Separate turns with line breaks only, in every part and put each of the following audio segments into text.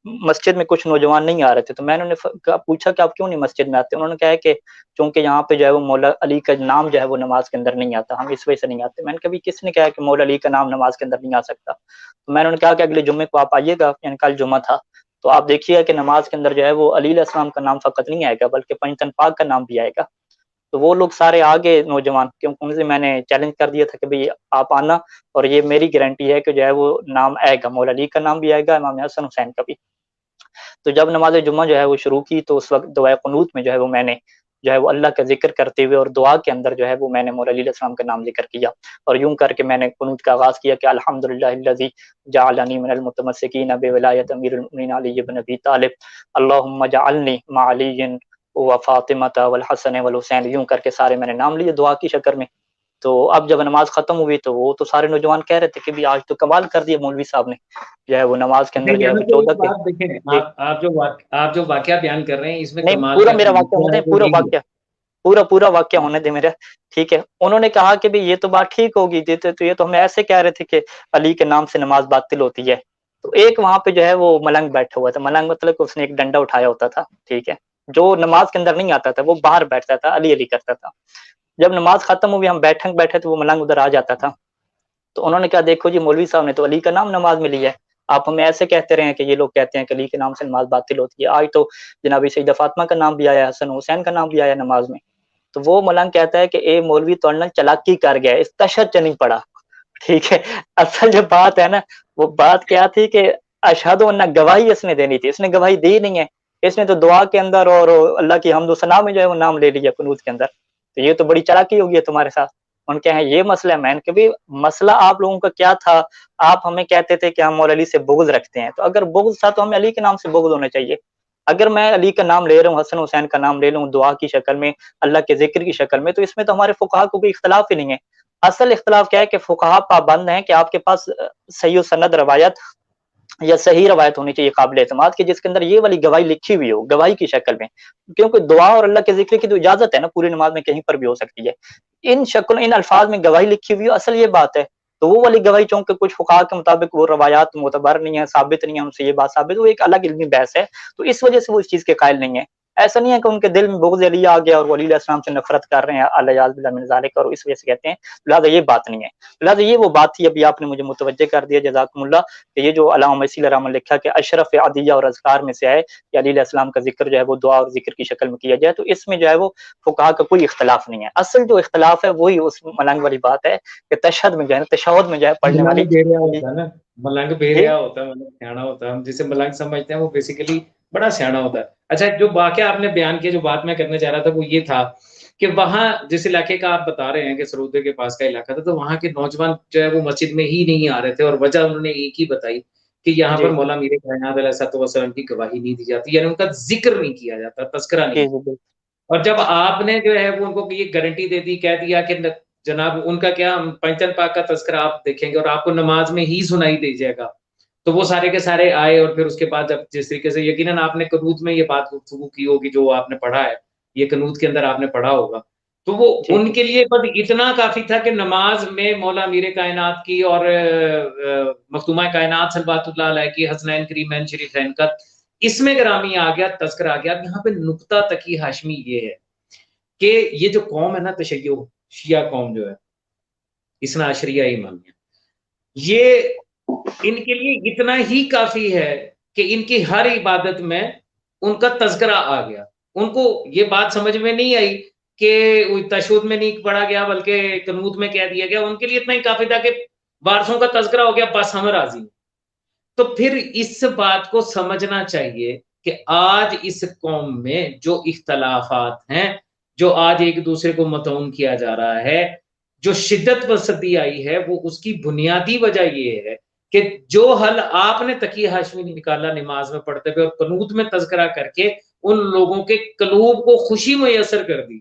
مسجد میں کچھ نوجوان نہیں آ رہے تھے، تو میں نے انہیں پوچھا کہ آپ کیوں نہیں مسجد میں آتے؟ انہوں نے کہا کہ چونکہ یہاں پہ جو ہے وہ مولا علی کا نام جو ہے وہ نماز کے اندر نہیں آتا، ہم اس وجہ سے نہیں آتے۔ میں نے کہا بھی کس نے کہا کہ مولا علی کا نام نماز کے اندر نہیں آ سکتا؟ تو میں نے انہیں کہا کہ اگلے جمعے کو آپ آئیے گا، یعنی کل جمعہ تھا، تو آپ دیکھیے گا کہ نماز کے اندر جو ہے وہ علیہ السلام کا نام فقط نہیں آئے گا بلکہ پنجتن پاک کا نام بھی آئے گا۔ تو وہ لوگ سارے آگے نوجوان، کیونکہ ان سے میں نے چیلنج کر دیا تھا کہ بھئی آپ آنا، اور یہ میری گارنٹی ہے کہ جو ہے وہ نام آئے گا، مولا علی کا نام بھی آئے گا، امام حسن حسین کا بھی۔ تو جب نماز جمعہ جو ہے وہ شروع کی تو اس وقت دعائے قنوت میں جو ہے وہ میں نے جو ہے وہ اللہ کا ذکر کرتے ہوئے اور دعا کے اندر جو ہے وہ میں نے مولا علی علیہ السلام کا نام ذکر کیا، اور یوں کر کے میں نے قنوت کا آغاز کیا کہ الحمدللہ الذی جعلنی من المتمسکین بولایت امیر المؤمنین علی بن ابی طالب اللہم اجعلنی مع علی و فاطمہ والحسن والحسین، یوں کر کے سارے میں نے نام لیے دعا کی شکر میں۔ تو اب جب نماز ختم ہوئی تو وہ تو سارے نوجوان کہہ رہے تھے کہ بھی آج تو کمال کر دیا مولوی صاحب نے، جو ہے وہ نماز کے اندر جو ہے وہ 14 کے
بات دیکھیں،
جی
آپ جو واقعہ بیان کر رہے ہیں اس میں
نہیں
کمال
پورا
کا
میرا واقعہ ہونے
نقطہ
دیں،
ہے وہ
پورا
یہی ہے۔
واقعہ پورا واقعہ ہونے دیں میرا، ٹھیک ہے۔ انہوں نے کہا کہ بھی یہ تو بات ٹھیک ہوگی، تو یہ تو ہمیں ایسے کہہ رہے تھے کہ علی کے نام سے نماز باطل ہوتی ہے۔ تو ایک وہاں پہ جو ہے وہ ملنگ بیٹھا ہوا تھا، ملنگ مطلب کہ اس نے ایک ڈنڈا اٹھایا ہوتا تھا، ٹھیک ہے، جو نماز کے اندر نہیں آتا تھا، وہ باہر بیٹھتا تھا، علی علی کرتا تھا۔ جب نماز ختم ہوئی ہم بیٹھے تو وہ ملنگ ادھر آ جاتا تھا، تو انہوں نے کہا دیکھو جی مولوی صاحب نے تو علی کا نام نماز میں لیا ہے، آپ ہمیں ایسے کہتے رہے ہیں کہ یہ لوگ کہتے ہیں کہ علی کے نام سے نماز باطل ہوتی ہے، آج تو جناب سیدہ فاطمہ کا نام بھی آیا، حسن حسین کا نام بھی آیا نماز میں۔ تو وہ ملنگ کہتا ہے کہ اے مولوی تو چلاکی کر گیا، اس تشہد نہیں پڑا، ٹھیک ہے۔ اصل جو بات ہے نا، وہ بات کیا تھی کہ اشہد ان گواہی اس نے دینی تھی، اس نے گواہی دی نہیں ہے، اس نے تو دعا کے اندر اور اللہ کی حمد و ثنا میں جو ہے وہ نام لے لیا قنوت کے اندر، تو یہ تو بڑی چلاکی ہوگی ہے تمہارے ساتھ۔ ان کے ہیں یہ مسئلہ ہے، میں نے کہ بھی مسئلہ آپ لوگوں کا کیا تھا؟ آپ ہمیں کہتے تھے کہ ہم مولا علی سے بغض رکھتے ہیں، تو اگر بغض تھا تو ہمیں علی کے نام سے بغض ہونا چاہیے۔ اگر میں علی کا نام لے رہا ہوں، حسن حسین کا نام لے لوں دعا کی شکل میں، اللہ کے ذکر کی شکل میں، تو اس میں تو ہمارے فقہا کو کوئی اختلاف ہی نہیں ہے۔ اصل اختلاف کیا ہے کہ فقہا پابند ہیں کہ آپ کے پاس صحیح و سند روایت یا صحیح روایت ہونی چاہیے قابل اعتماد کہ جس کے اندر یہ والی گواہی لکھی ہوئی ہو، گواہی کی شکل میں، کیونکہ دعا اور اللہ کے ذکر کی تو اجازت ہے نا، پوری نماز میں کہیں پر بھی ہو سکتی ہے، ان الفاظ میں گواہی لکھی ہوئی ہو، اصل یہ بات ہے۔ تو وہ والی گواہی چونکہ کچھ فقہا کے مطابق وہ روایات معتبر نہیں ہے، ثابت نہیں ہے، ہم سے یہ بات ثابت، وہ ایک الگ علمی بحث ہے، تو اس وجہ سے وہ اس چیز کے قائل نہیں ہے۔ ایسا نہیں ہے کہ ان کے دل میں بغض علی آ گیا اور وہ علی علیہ السلام سے نفرت کر رہے ہیں، الیاذ باللہ من ذالک، اور اس وجہ سے کہتے ہیں، لہٰذا یہ بات نہیں ہے۔ لہٰذا یہ وہ بات تھی، ابھی آپ نے مجھے متوجہ کر دیا، جزاکم اللہ، کہ یہ جو علامہ مسیح رحمہ اللہ لکھا کہ اشرف عدیہ اور اذکار میں سے ہے کہ علی علیہ السلام کا ذکر جو ہے وہ دعا اور ذکر کی شکل میں کیا جائے، تو اس میں جو ہے وہ فقہا کا کوئی اختلاف نہیں ہے۔ اصل جو اختلاف ہے وہی اس ملنگ والی بات ہے کہ تشہد میں جو ہے تشہد میں جو ہے پڑھنے والی
ملنگ بھیڑیا ہوتا ہے نا، ملنگ
جی
بھیڑیا ہوتا ہے، ملنگ سیاڑا ہوتا ہے، ہم جسے ملنگ سمجھتے ہیں وہ بیسیکلی بڑا سیاڑا ہوتا ہے۔ اچھا، جو واقعہ آپ نے بیان کیا، جو بات میں کرنے جا رہا تھا وہ یہ تھا کہ وہاں جس علاقے کا آپ بتا رہے ہیں کہ سرودے کے پاس کا علاقہ تھا، تو وہاں کے نوجوان جو ہے وہ مسجد میں ہی نہیں آ رہے تھے، اور وجہ انہوں نے ایک ہی بتائی کہ یہاں پر
جی
مولا میر کائنات علیہ الصلوۃ والسلام کی گواہی نہیں دی جاتی، یعنی ان کا ذکر نہیں کیا جاتا، تذکرہ نہیں
جی
ہوتا۔
جی
اور جب آپ نے جو ہے وہ ان کو یہ گارنٹی دے دی، کہہ دیا کہ جناب ان کا کیا، پنجتن پاک کا تذکرہ آپ دیکھیں گے اور آپ کو نماز میں ہی سنائی دے جائے گا، تو وہ سارے کے سارے آئے، اور پھر اس کے بعد جب جس طریقے سے یقیناً آپ نے قنوت میں یہ بات گفتگو کی ہوگی، جو آپ نے پڑھا ہے، یہ قنوت کے اندر آپ نے پڑھا ہوگا، تو وہ
جی
ان
جی
کے لیے بس اتنا کافی تھا کہ نماز میں مولا میر کائنات کی اور مخدومہ کائنات صلوات اللہ علیہ کی حسنین کریمین شریفین کا اس میں گرامی آ گیا، تذکرہ آ گیا۔ یہاں پہ نقطہ تکی ہاشمی یہ ہے کہ یہ جو قوم ہے نا، تشیع شیعہ قوم جو ہے، اثنا عشریہ ایمامیہ، یہ ان کے لیے اتنا ہی کافی ہے کہ ان کی ہر عبادت میں ان کا تذکرہ آ گیا۔ ان کو یہ بات سمجھ میں نہیں آئی کہ تشہد میں نہیں پڑھا گیا بلکہ قنوت میں کہہ دیا گیا، ان کے لیے اتنا ہی کافی تھا کہ وارثوں کا تذکرہ ہو گیا، بس ہم راضی ہیں۔ تو پھر اس بات کو سمجھنا چاہیے کہ آج اس قوم میں جو اختلافات ہیں، جو آج ایک دوسرے کو مطعون کیا جا رہا ہے، جو شدت وسطی آئی ہے، وہ اس کی بنیادی وجہ یہ ہے کہ جو حل آپ نے تقی ہاشمی نکالا نماز میں پڑھتے ہوئے اور قنوت میں تذکرہ کر کے ان لوگوں کے قلوب کو خوشی میسر کر دی،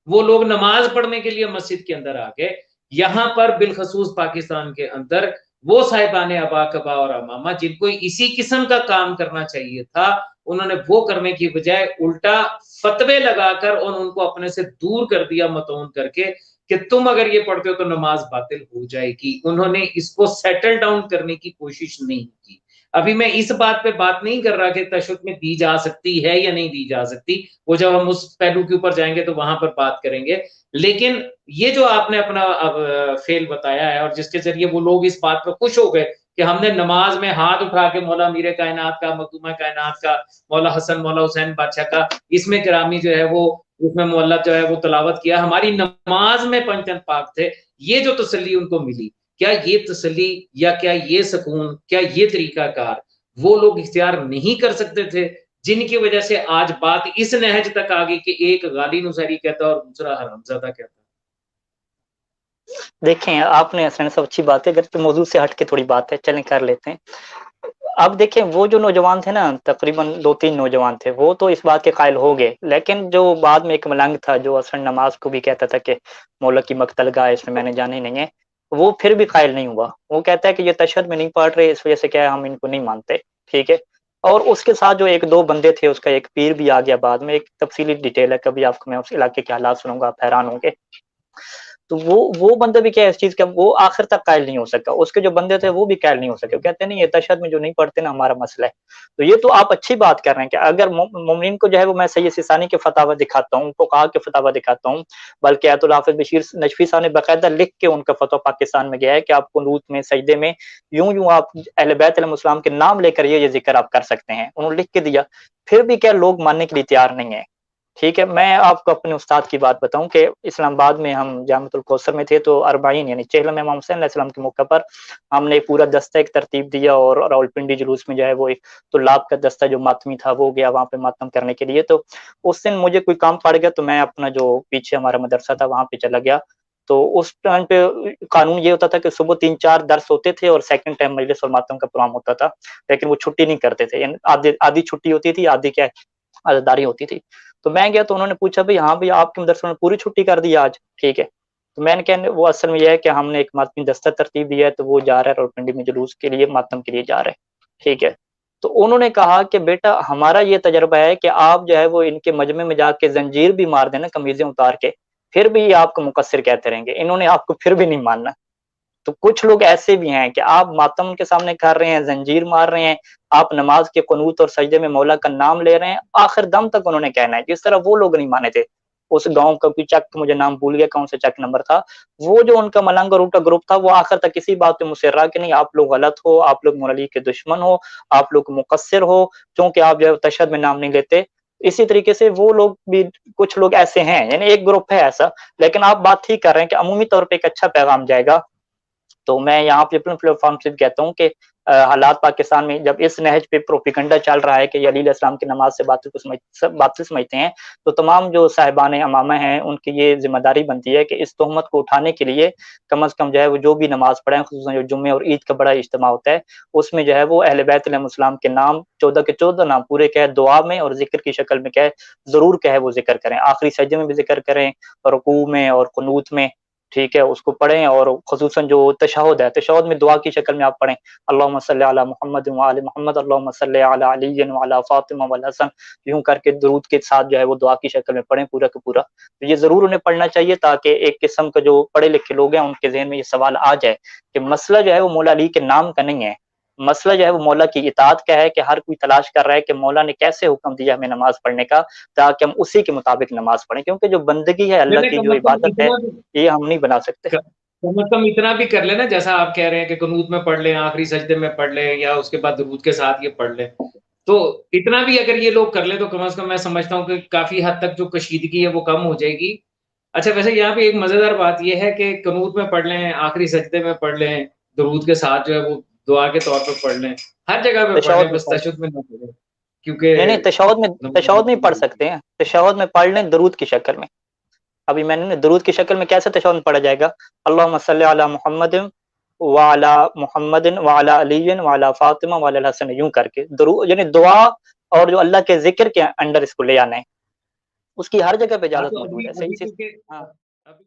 وہ لوگ نماز پڑھنے کے لیے مسجد کے اندر آ گئے۔ یہاں پر بالخصوص پاکستان کے اندر وہ صاحبان ابا کبا اور امامہ جن کو اسی قسم کا کام کرنا چاہیے تھا، انہوں نے وہ کرنے کی بجائے الٹا فتوے لگا کر اور ان کو اپنے سے دور کر دیا، متعون کر کے کہ تم اگر یہ پڑھتے ہو تو نماز باطل ہو جائے گی۔ انہوں نے اس کو سیٹل ڈاؤن کرنے کی کوشش نہیں کی۔ ابھی میں اس بات پہ بات نہیں کر رہا کہ تشہد میں دی جا سکتی ہے یا نہیں دی جا سکتی، وہ جب ہم اس پہلو کے اوپر جائیں گے تو وہاں پر بات کریں گے. لیکن یہ جو آپ نے اپنا فعل بتایا ہے اور جس کے ذریعے وہ لوگ اس بات پہ خوش ہو گئے کہ ہم نے نماز میں ہاتھ اٹھا کے مولا میر کائنات کا، مخدومہ کائنات کا، مولا حسن مولا حسین بادشاہ کا اس میں گرامی جو ہے وہ اس میں مولت جو ہے وہ تلاوت کیا، ہماری نماز میں پنجن پاک تھے، یہ جو تسلی ان کو ملی، کیا یہ تسلی یا کیا یہ سکون، کیا یہ طریقہ کار وہ لوگ اختیار نہیں کر سکتے تھے جن کی وجہ سے آج بات اس نہج تک آ گئی کہ ایک غالی نصیری کہتا اور دوسرا حرامزادہ کہتا؟
دیکھیں آپ نے حسین صاحب اچھی بات ہے، اگر تو موضوع سے ہٹ کے تھوڑی بات ہے چلیں کر لیتے ہیں. اب دیکھیں وہ جو نوجوان تھے نا، تقریباً 2-3 نوجوان تھے، وہ تو اس بات کے قائل ہو گئے، لیکن جو بعد میں ایک ملنگ تھا جو اصل نماز کو بھی کہتا تھا کہ مولا کی مقتل گاہ اس میں میں نے جانا ہی نہیں ہے، وہ پھر بھی قائل نہیں ہوا. وہ کہتا ہے کہ یہ تشہد میں نہیں پڑھ رہے، اس وجہ سے کیا ہے ہم ان کو نہیں مانتے. ٹھیک ہے. اور اس کے ساتھ جو 1-2 بندے تھے، اس کا ایک پیر بھی آ گیا بعد میں. ایک تفصیلی ڈیٹیل ہے، کبھی آپ کو میں اس علاقے کے حالات سنوں گا آپ حیران ہوں گے. تو وہ بندہ بھی کیا ہے اس چیز کا، وہ آخر تک قائل نہیں ہو سکا. اس کے جو بندے تھے وہ بھی قائل نہیں ہو سکے، وہ کہتے ہیں نہیں یہ تشہد میں جو نہیں پڑھتے نا ہمارا مسئلہ ہے. تو یہ تو آپ اچھی بات کر رہے ہیں کہ اگر مومنین کو جو ہے وہ میں سید سیستانی کے فتاوی دکھاتا ہوں، فقہا کے فتاوی دکھاتا ہوں، بلکہ آیت الحافظ بشیر نجفی صاحب نے باقاعدہ لکھ کے ان کا فتویٰ پاکستان میں گیا ہے کہ آپ قنوت میں سجدے میں یوں آپ اہل بیت علیہ السلام کے نام لے کر یہ ذکر آپ کر سکتے ہیں، انہوں نے لکھ کے دیا. پھر بھی کیا لوگ ماننے کے لیے تیار نہیں ہیں. ٹھیک ہے. میں آپ کو اپنے استاد کی بات بتاؤں کہ اسلام آباد میں ہم جامعۃ الکوثر میں تھے تو 40 یعنی چہلم امام حسین علیہ السلام کے موقع پر ہم نے ایک پورا دستہ ایک ترتیب دیا، اور راولپنڈی جلوس میں جو ہے وہ ایک طلاب کا دستہ جو ماتمی تھا وہ گیا وہاں پہ ماتم کرنے کے لیے. تو اس دن مجھے کوئی کام پڑ گیا تو میں اپنا جو پیچھے ہمارا مدرسہ تھا وہاں پہ چلا گیا. تو اس ٹائم پہ قانون یہ ہوتا تھا کہ صبح 3-4 درس ہوتے تھے اور سیکنڈ ٹائم مجلس اور ماتم کا پروگرام ہوتا تھا، لیکن وہ چھٹی نہیں کرتے تھے، یعنی آدھی چھٹی ہوتی تھی، آدھی کیا عزاداری ہوتی تھی. تو میں گیا تو انہوں نے پوچھا بھائی ہاں بھائی آپ کے مدرسے میں پوری چھٹی کر دی آج. ٹھیک ہے. تو میں نے کہا وہ اصل میں یہ ہے کہ ہم نے ایک ماتمی دستہ ترتیب دیا ہے تو وہ جا رہا ہے راولپنڈی میں جلوس کے لیے، ماتم کے لیے جا رہے ہیں. ٹھیک ہے. تو انہوں نے کہا کہ بیٹا ہمارا یہ تجربہ ہے کہ آپ جو ہے وہ ان کے مجمع میں جا کے زنجیر بھی مار دینا قمیضیں اتار کے، پھر بھی یہ آپ کو مقصر کہتے رہیں گے، انہوں نے آپ کو پھر بھی نہیں ماننا. تو کچھ لوگ ایسے بھی ہیں کہ آپ ماتم کے سامنے کر رہے ہیں، زنجیر مار رہے ہیں، آپ نماز کے قنوت اور سجدے میں مولا کا نام لے رہے ہیں، آخر دم تک انہوں نے کہنا ہے. جس طرح وہ لوگ نہیں مانے تھے اس گاؤں کا کوئی چک، مجھے نام بھول گیا کون سے چک نمبر تھا، وہ جو ان کا ملنگ اور الٹا گروپ تھا وہ آخر تک کسی بات پہ مصر رہا کہ نہیں آپ لوگ غلط ہو، آپ لوگ مولا علی کے دشمن ہو، آپ لوگ مقصر ہو کیونکہ آپ جو ہے تشہد میں نام نہیں لیتے. اسی طریقے سے وہ لوگ بھی کچھ لوگ ایسے ہیں، یعنی ایک گروپ ہے ایسا. لیکن آپ بات ٹھیک کر رہے ہیں کہ عمومی طور پہ ایک اچھا پیغام جائے گا. تو میں یہاں پہ اپنے پلیٹ فارم سے کہتا ہوں کہ حالات پاکستان میں جب اس نہج پہ پروپیگنڈا چل رہا ہے کہ علیہ علیہ السلام کی نماز سے باطل سمجھتے ہیں، تو تمام جو صاحبان امامہ ہیں ان کی یہ ذمہ داری بنتی ہے کہ اس تہمت کو اٹھانے کے لیے کم از کم جو ہے وہ جو بھی نماز پڑھیں، خصوصاً جو جمعے اور عید کا بڑا اجتماع ہوتا ہے اس میں جو ہے وہ اہل بیت علیہ السلام کے نام 14 کے 14 نام پورے کہے دعا میں اور ذکر کی شکل میں کہے ضرور کہے وہ ذکر کریں، آخری سجدے میں بھی ذکر کریں، رکوع میں اور قنوت میں. ٹھیک ہے. اس کو پڑھیں، اور خصوصاً جو تشہد ہے، تشہد میں دعا کی شکل میں آپ پڑھیں اللہم صلی علی محمد وعلی محمد، اللہم صلی علی علی وعلی فاطمہ والحسن، یوں کر کے درود کے ساتھ جو ہے وہ دعا کی شکل میں پڑھیں پورا کا پورا. تو یہ ضرور انہیں پڑھنا چاہیے تاکہ ایک قسم کا جو پڑھے لکھے لوگ ہیں ان کے ذہن میں یہ سوال آ جائے کہ مسئلہ جو ہے وہ مولا علی کے نام کا نہیں ہے، مسئلہ جو ہے وہ مولا کی اطاعت کا ہے. کہ ہر کوئی تلاش کر رہا ہے کہ مولا نے کیسے حکم دیا ہمیں نماز پڑھنے کا تاکہ ہم اسی کے مطابق نماز پڑھیں، کیونکہ جو بندگی ہے
میں
اللہ
نے
کی
کم
جو
از کم
عبادت ہے
اتنا
یہ ہم نہیں بنا سکتے.
کم از کم اتنا بھی کر لینا جیسا آپ کہہ رہے ہیں کہ قنوت میں پڑھ لیں، آخری سجدے میں پڑھ لیں، یا اس کے بعد درود کے ساتھ یہ پڑھ لیں. تو اتنا بھی اگر یہ لوگ کر لیں تو کم از کم میں سمجھتا ہوں کہ کافی حد تک جو کشیدگی ہے وہ کم ہو جائے گی. اچھا ویسے یہاں پہ ایک مزیدار بات یہ ہے کہ قنوت میں پڑھ لیں، آخری سجدے میں پڑھ لیں، درود کے ساتھ جو ہے وہ دعا کے طور پہ پڑھ لیں، ہر جگہ پہ پڑھ لیں،
تشہد میں
بس
پڑھ
تشہد میں نہ پڑھیں
نہیں
کیونکہ
تشہد میں پڑھ سکتے ہیں، تشہد میں پڑھ لیں درود کی شکل میں. ابھی میں نے درود کی شکل میں کیسے تشہد میں پڑھا جائے گا؟ اللہم صلی علی محمد وعلی محمد وعلی علی وعلی فاطمہ وعلی الحسن، یوں کر کے درود یعنی دعا اور جو اللہ کے ذکر کے انڈر اس کو لے آنا ہے. اس کی ہر جگہ پہ
ہاں
اجازت
تو
موجود
ابھی
ہے. صحیح
ابھی
سے.
کیونکہ
ہاں
ابھی